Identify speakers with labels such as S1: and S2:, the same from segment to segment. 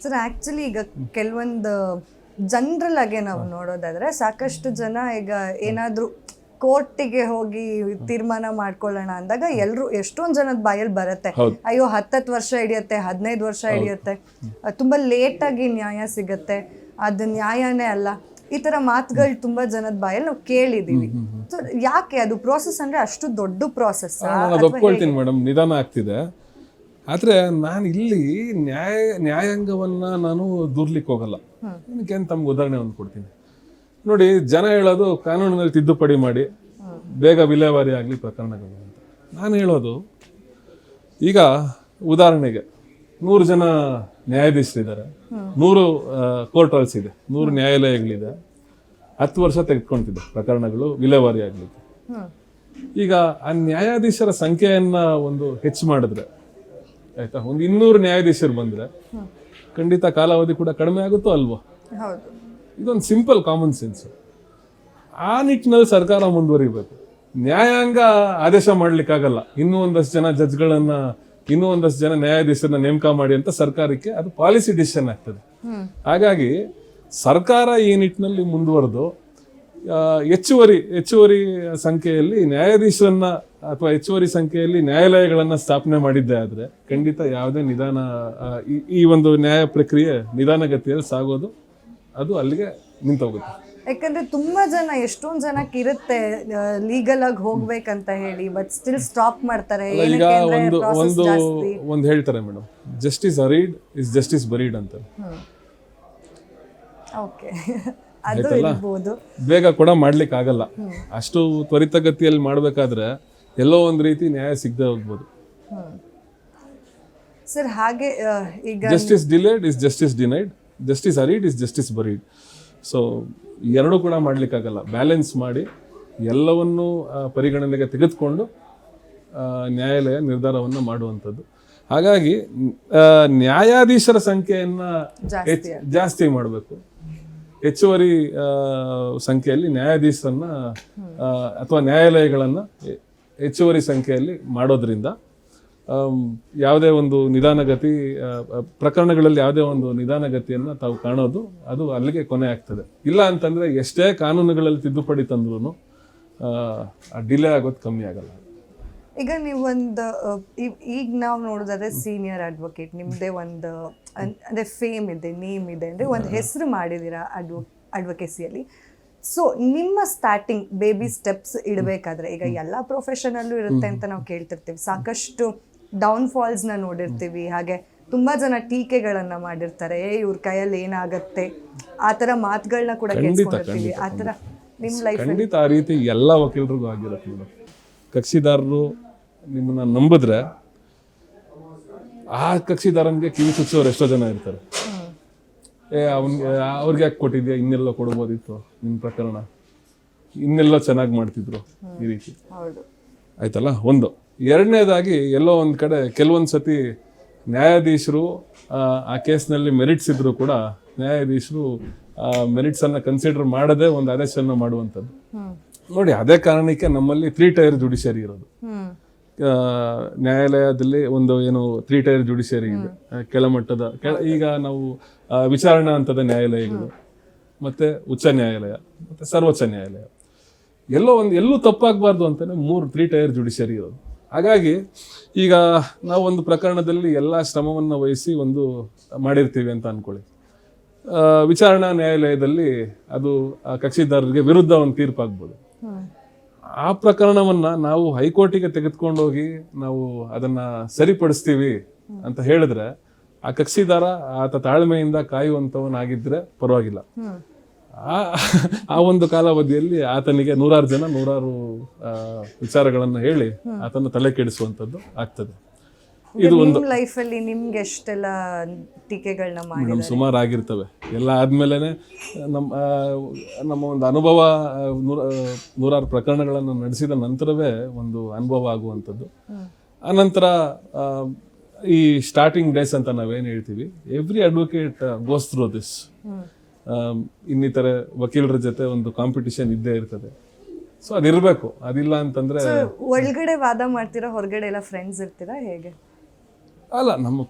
S1: Sir actually ಈಗ ಕೆಲವೊಂದು general ಆಗಿ ನಾವು ನೋಡೋದಾದ್ರೆ ಸಾಕಷ್ಟು ಜನ ಈಗ ಏನಾದ್ರೂ ಕೋರ್ಟಿಗೆ ಹೋಗಿ ತೀರ್ಮಾನ ಮಾಡ್ಕೊಳ್ಳೋಣ ಅಂದಾಗ ಎಷ್ಟೊಂದ್ ಜನದ ಬಾಯಲ್ಲಿ ಬರುತ್ತೆ, ಅಯ್ಯೋ 10 ವರ್ಷ ಹಿಡಿಯುತ್ತೆ, 15 ವರ್ಷ ಹಿಡಿಯುತ್ತೆ, ತುಂಬಾ ಲೇಟ್ ಆಗಿ ನ್ಯಾಯ ಸಿಗತ್ತೆ, ಅದು ನ್ಯಾಯನೇ ಅಲ್ಲ, ಈ ತರ ಮಾತುಗಳು ತುಂಬಾ ಜನದ ಬಾಯಲ್ಲಿ ನಾವು ಕೇಳಿದೀವಿ. ಸೊ ಯಾಕೆ ಅದು ಪ್ರೋಸೆಸ್ ಅಂದ್ರೆ ಅಷ್ಟು ದೊಡ್ಡ ಪ್ರೋಸೆಸ್?
S2: ಒಪ್ಕೊಳ್ತೀನಿ ಮೇಡಮ್, ನಿಧಾನ ಆಗ್ತಿದೆ. ಆದ್ರೆ ನಾನು ಇಲ್ಲಿ ನ್ಯಾಯಾಂಗವನ್ನ ನಾನು ದೂರ್ಲಿಕ್ಕೆ ಹೋಗಲ್ಲ. ಏನಕ್ಕೆ ತಮ್ಗೆ ಉದಾಹರಣೆ ಒಂದು ಕೊಡ್ತೀನಿ ನೋಡಿ. ಜನ ಹೇಳೋದು ಕಾನೂನಿನಲ್ಲಿ ತಿದ್ದುಪಡಿ ಮಾಡಿ ಬೇಗ ವಿಲೇವಾರಿ ಆಗಲಿ ಪ್ರಕರಣಗಳು ಅಂತ. ನಾನು ಹೇಳೋದು, ಈಗ ಉದಾಹರಣೆಗೆ 100 ಜನ ನ್ಯಾಯಾಧೀಶರಿದ್ದಾರೆ, 100 ಕೋರ್ಟ್ ಹಾಲ್ಸ್ ಇದೆ, 100 ನ್ಯಾಯಾಲಯಗಳಿದೆ, 10 ವರ್ಷ ತೆಗೆದುಕೊಂತಿದೆ ಪ್ರಕರಣಗಳು ವಿಲೇವಾರಿ ಆಗ್ಲಿಕ್ಕೆ. ಈಗ ಆ ನ್ಯಾಯಾಧೀಶರ ಸಂಖ್ಯೆಯನ್ನ ಒಂದು ಹೆಚ್ಚು ಮಾಡಿದ್ರೆ ಆಯ್ತಾ, ಒಂದು 200 ನ್ಯಾಯಾಧೀಶರು ಬಂದ್ರೆ ಖಂಡಿತ ಕಾಲಾವಧಿ ಕೂಡ ಕಡಿಮೆ ಆಗುತ್ತೋ ಅಲ್ವೋ? ಇದೊಂದು ಸಿಂಪಲ್ ಕಾಮನ್ ಸೆನ್ಸ್. ಆ ನಿಟ್ಟಿನಲ್ಲಿ ಸರ್ಕಾರ ಮುಂದುವರಿಬೇಕು. ನ್ಯಾಯಾಂಗ ಆದೇಶ ಮಾಡ್ಲಿಕ್ಕಾಗಲ್ಲ ಇನ್ನೂ ಒಂದಷ್ಟು ಜನ ಜಡ್ಜ್ಗಳನ್ನ, ಇನ್ನೂ ಒಂದಷ್ಟು ಜನ ನ್ಯಾಯಾಧೀಶರನ್ನ ನೇಮಕ ಮಾಡಿ ಅಂತ ಸರ್ಕಾರಕ್ಕೆ ಅದು ಪಾಲಿಸಿ ಡಿಸಿಷನ್ ಆಗ್ತದೆ. ಹಾಗಾಗಿ ಸರ್ಕಾರ ಈ ನಿಟ್ಟಿನಲ್ಲಿ ಮುಂದುವರೆದು ಹೆಚ್ಚುವರಿ ಸಂಖ್ಯೆಯಲ್ಲಿ ನ್ಯಾಯಾಧೀಶರನ್ನ ಅಥವಾ ಹೆಚ್ಚುವರಿ ಸಂಖ್ಯೆಯಲ್ಲಿ ನ್ಯಾಯಾಲಯಗಳನ್ನ ಸ್ಥಾಪನೆ ಮಾಡಿದ್ದೇ ಆದ್ರೆ ಖಂಡಿತ ಯಾವುದೇ ನಿಧಾನ, ಈ ಒಂದು ನ್ಯಾಯ ಪ್ರಕ್ರಿಯೆ ನಿಧಾನಗತಿಯಲ್ಲಿ ಸಾಗೋದು, ಅದು ಅಲ್ಲಿಗೆ ನಿಂತೋಗುತ್ತೆ.
S1: ಯಾಕಂದ್ರೆ ತುಂಬಾ ಜನ, ಎಷ್ಟೊಂದ್ ಜನಕ್ಕೆ ಇರುತ್ತೆ ಲೀಗಲ್ ಆಗಿ ಹೋಗ್ಬೇಕಂತ ಹೇಳಿ, ಬಟ್ ಸ್ಟಿಲ್ ಸ್ಟಾಪ್ ಮಾಡ್ತಾರೆ.
S2: ಈಗ ಒಂದು ಹೇಳ್ತಾರೆ madam, justice hurried is justice buried ಅಂತ.
S1: ಓಕೆ, ಅದು ಇರಬಹುದು.
S2: ಬೇಗ ಕೂಡ ಮಾಡ್ಲಿಕ್ಕೆ ಆಗಲ್ಲ. ಅಷ್ಟು ತ್ವರಿತಗತಿಯಲ್ಲಿ ಮಾಡ್ಬೇಕಾದ್ರೆ ಎಲ್ಲೋ ಒಂದ್ ರೀತಿ ನ್ಯಾಯ ಸಿಗದೆ ಹೋಗ್ಬೋದು.
S1: ಸರ್ ಹಾಗೆ ಈಗ
S2: justice delayed is justice denied, justice hurried is justice buried. So ಎರಡೂ ಕೂಡ ಮಾಡ್ಲಿಕ್ಕಾಗಲ್ಲ. ಬ್ಯಾಲೆನ್ಸ್ ಮಾಡಿ ಎಲ್ಲವನ್ನೂ ಪರಿಗಣನೆಗೆ ತೆಗೆದುಕೊಂಡು ನ್ಯಾಯಾಲಯ ನಿರ್ಧಾರವನ್ನು ಮಾಡುವಂಥದ್ದು. ಹಾಗಾಗಿ ನ್ಯಾಯಾಧೀಶರ ಸಂಖ್ಯೆಯನ್ನ ಜಾಸ್ತಿ ಮಾಡಬೇಕು. ಹೆಚ್ಚುವರಿ ಸಂಖ್ಯೆಯಲ್ಲಿ ನ್ಯಾಯಾಧೀಶರನ್ನ ಅಥವಾ ನ್ಯಾಯಾಲಯಗಳನ್ನ ಹೆಚ್ಚುವರಿ ಸಂಖ್ಯೆಯಲ್ಲಿ ಮಾಡೋದ್ರಿಂದ ಯಾವುದೇ ಒಂದು ನಿಧಾನಗತಿ ಪ್ರಕರಣಗಳಲ್ಲಿ ಯಾವುದೇ ಒಂದು ನಿಧಾನಗತಿಯನ್ನು ತಾವು ಕಾಣೋದು ಅದು ಅಲ್ಲಿಗೆ ಕೊನೆ ಆಗ್ತದೆ. ಇಲ್ಲ ಅಂತಂದ್ರೆ ಎಷ್ಟೇ ಕಾನೂನುಗಳಲ್ಲಿ ತಿದ್ದುಪಡಿ ತಂದ್ರೂ ಡಿಲೇ ಆಗೋದು ಕಮ್ಮಿ ಆಗಲ್ಲ.
S1: ಈಗ ನೀವೊಂದು ಈಗ ನಾವು ನೋಡೋದಾದ್ರೆ ಸೀನಿಯರ್ ಅಡ್ವೊಕೇಟ್, ನಿಮ್ದೇ ಒಂದು ಅಂದ್ರೆ ಫೇಮ್ ಇದೆ, ನೇಮ್ ಇದೆ, ಅಂದ್ರೆ ಒಂದು ಹೆಸರು ಮಾಡಿದ್ದೀರಾ ಅಡ್ವೊಕೇಸಿಯಲ್ಲಿ. ಸೊ ನಿಮ್ಮ ಸ್ಟಾರ್ಟಿಂಗ್ ಬೇಬಿ ಸ್ಟೆಪ್ಸ್ ಇಡಬೇಕಾದ್ರೆ, ಈಗ ಎಲ್ಲ ಪ್ರೊಫೆಷನಲ್ಲೂ ಇರುತ್ತೆ ಅಂತ ನಾವು ಕೇಳ್ತಿರ್ತೀವಿ, ಸಾಕಷ್ಟು ಡೌನ್ಫಾಲ್ಸ್ನ ನೋಡಿರ್ತೀವಿ, ಹಾಗೆ ತುಂಬಾ ಜನ ಟೀಕೆಗಳನ್ನ ಮಾಡಿರ್ತಾರೆ, ಇವ್ರ ಕೈಯಲ್ಲಿ ಏನಾಗತ್ತೆ ಆ ಥರ ಮಾತುಗಳನ್ನ ಕೂಡ ಕೇಳಿಸ್ಕೊಂಡಿರ್ತೀವಿ. ಆ ಥರ ನಿಮ್ಮ ಲೈಫ್
S2: ಖಂಡಿತ ಆ ರೀತಿ ಎಲ್ಲ ವಕೀಲರಿಗೂ ಆಗಿರುತ್ತೆ ಮೇಡಮ್. ಕಕ್ಷಿದಾರರು ನಿಮ್ಮನ್ನ ನಂಬಿದ್ರೆ ಆ ಕಕ್ಷಿದಾರನಿಗೆ ಕಿವಿ ಚುಚ್ಚೋರು ಎಷ್ಟೋ ಜನ ಇರ್ತಾರೆ. ಅವ್ರಿಗೆ ಯಾಕೆ ಕೊಟ್ಟಿದ್ಯಾ, ಇನ್ನೆಲ್ಲ ಕೊಡ್ಬೋದಿತ್ತು, ನಿಮ್ಮ ಪ್ರಕರಣ ಇನ್ನೆಲ್ಲ ಚೆನ್ನಾಗಿ ಮಾಡ್ತಿದ್ರು, ಈ ರೀತಿ ಆಯ್ತಲ್ಲ ಒಂದು. ಎರಡನೇದಾಗಿ ಎಲ್ಲೋ ಒಂದು ಕಡೆ ಕೆಲವೊಂದು ಸತಿ ನ್ಯಾಯಾಧೀಶರು ಆ ಕೇಸ್ನಲ್ಲಿ ಮೆರಿಟ್ಸ್ ಇದ್ರು ಕೂಡ ನ್ಯಾಯಾಧೀಶರು ಮೆರಿಟ್ಸ್ ಅನ್ನ ಕನ್ಸಿಡರ್ ಮಾಡದೆ ಒಂದು ಆದೇಶವನ್ನು ಮಾಡುವಂಥದ್ದು ನೋಡಿ. ಅದೇ ಕಾರಣಕ್ಕೆ ನಮ್ಮಲ್ಲಿ 3 ಟೈರ್ ಜುಡಿಷಿಯರಿ ಇರೋದು. ನ್ಯಾಯಾಲಯದಲ್ಲಿ ಒಂದು ಏನು 3 ಟೈರ್ ಜುಡಿಷಿಯರಿ ಇದೆ, ಕೆಳಮಟ್ಟದ ಈಗ ನಾವು ವಿಚಾರಣಾ ಹಂತದ ನ್ಯಾಯಾಲಯಗಳು, ಮತ್ತೆ ಉಚ್ಚ ನ್ಯಾಯಾಲಯ, ಮತ್ತೆ ಸರ್ವೋಚ್ಚ ನ್ಯಾಯಾಲಯ, ಎಲ್ಲೂ ತಪ್ಪಾಗಬಾರ್ದು ಅಂತಾನೆ 3 ಟೈರ್ ಜುಡಿಷಿಯರಿ ಇರೋದು. ಹಾಗಾಗಿ ಈಗ ನಾವು ಒಂದು ಪ್ರಕರಣದಲ್ಲಿ ಎಲ್ಲ ಶ್ರಮವನ್ನ ವಹಿಸಿ ಒಂದು ಮಾಡಿರ್ತೀವಿ ಅಂತ ಅನ್ಕೊಳ್ಳಿ. ವಿಚಾರಣಾ ನ್ಯಾಯಾಲಯದಲ್ಲಿ ಅದು ಕಕ್ಷಿದಾರರಿಗೆ ವಿರುದ್ಧ ಒಂದು ತೀರ್ಪಾಗ್ಬೋದು. ಆ ಪ್ರಕರಣವನ್ನ ನಾವು ಹೈಕೋರ್ಟಿಗೆ ತೆಗೆದುಕೊಂಡೋಗಿ ನಾವು ಅದನ್ನ ಸರಿಪಡಿಸ್ತೀವಿ ಅಂತ ಹೇಳಿದ್ರೆ ಆ ಕಕ್ಷಿದಾರ ಆತ ತಾಳ್ಮೆಯಿಂದ ಕಾಯುವಂತವನಾಗಿದ್ರೆ ಪರವಾಗಿಲ್ಲ. ಆ ಒಂದು ಕಾಲಾವಧಿಯಲ್ಲಿ ಆತನಿಗೆ 100 ಜನ 100 ವಿಚಾರಗಳನ್ನ ಹೇಳಿ ಆತನ ತಲೆ ಕೆಡಿಸುವಂತದ್ದು ಆಗ್ತದೆ. ಇದು ಒಂದು
S1: ಲೈಫ್ ಅಲ್ಲಿ ನಿಮ್ಗೆ ಎಷ್ಟೆಲ್ಲ ಟೀಕೆಗಳನ್ನ ಮಾಡಿ
S2: ಸುಮಾರು ಆಗಿರ್ತವೆ. ಎಲ್ಲ ಆದ್ಮೇಲೆನೆ ನಮ್ಮ ಒಂದು ಅನುಭವ 100 ಪ್ರಕರಣಗಳನ್ನು ನಡೆಸಿದ ನಂತರವೇ ಒಂದು ಅನುಭವ ಆಗುವಂಥದ್ದು. ಆನಂತರ ಈ ಸ್ಟಾರ್ಟಿಂಗ್ ಡೇಸ್ ಅಂತ ನಾವೇನು ಹೇಳ್ತೀವಿ, every advocate goes through this. ಇನ್ನಿತರ ವಕೀಲರ ಜೊತೆ ಒಂದು ಕಾಂಪಿಟಿಷನ್ ಇದ್ದೇ ಇರ್ತದೆ. ಸೊ ಅದಿರ್ಬೇಕು. ಅದಿಲ್ಲ ಅಂತಂದ್ರೆ
S1: ಒಳಗಡೆ ವಾದ ಮಾಡ್ತೀರಾ, ಹೊರಗಡೆ ಎಲ್ಲ ಫ್ರೆಂಡ್ಸ್ ಇರ್ತೀರಾ, ಹೇಗೆ?
S2: ಅಲ್ಲ ನಮ್ಮ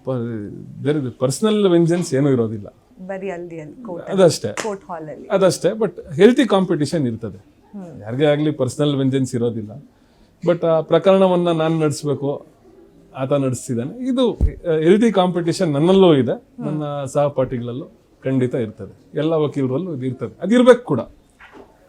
S2: ಪರ್ಸನಲ್ ವೆಂಜನ್ಸ್ ಏನೂ ಇರೋದಿಲ್ಲ,
S1: ಬರೀ ಅಲ್ಲಿ
S2: ಅದಷ್ಟೇ
S1: ಕೋರ್ಟ್ ಹಾಲ್ ಅಲ್ಲಿ.
S2: ಅದಷ್ಟೇ. ಬಟ್ ಹೆಲ್ತಿ ಕಾಂಪಿಟಿಷನ್ ಇರ್ತದೆ, ಯಾರಿಗೇ ಆಗಲಿ ಪರ್ಸನಲ್ ವೆಂಜನ್ಸ್ ಇರೋದಿಲ್ಲ. ಬಟ್ ಆ ಪ್ರಕರಣವನ್ನು ನಾನು ನಡೆಸಬೇಕು, ಆತ ನಡೆಸ್ತಿದ್ದಾನೆ, ಇದು ಹೆಲ್ತಿ ಕಾಂಪಿಟಿಷನ್ ನನ್ನಲ್ಲೂ ಇದೆ, ನನ್ನ ಸಹಪಾಠಿಗಳಲ್ಲೂ ಖಂಡಿತ ಇರ್ತದೆ, ಎಲ್ಲ ವಕೀಲರಲ್ಲೂ ಇದು ಇರ್ತದೆ, ಅದಿರ್ಬೇಕು ಕೂಡ.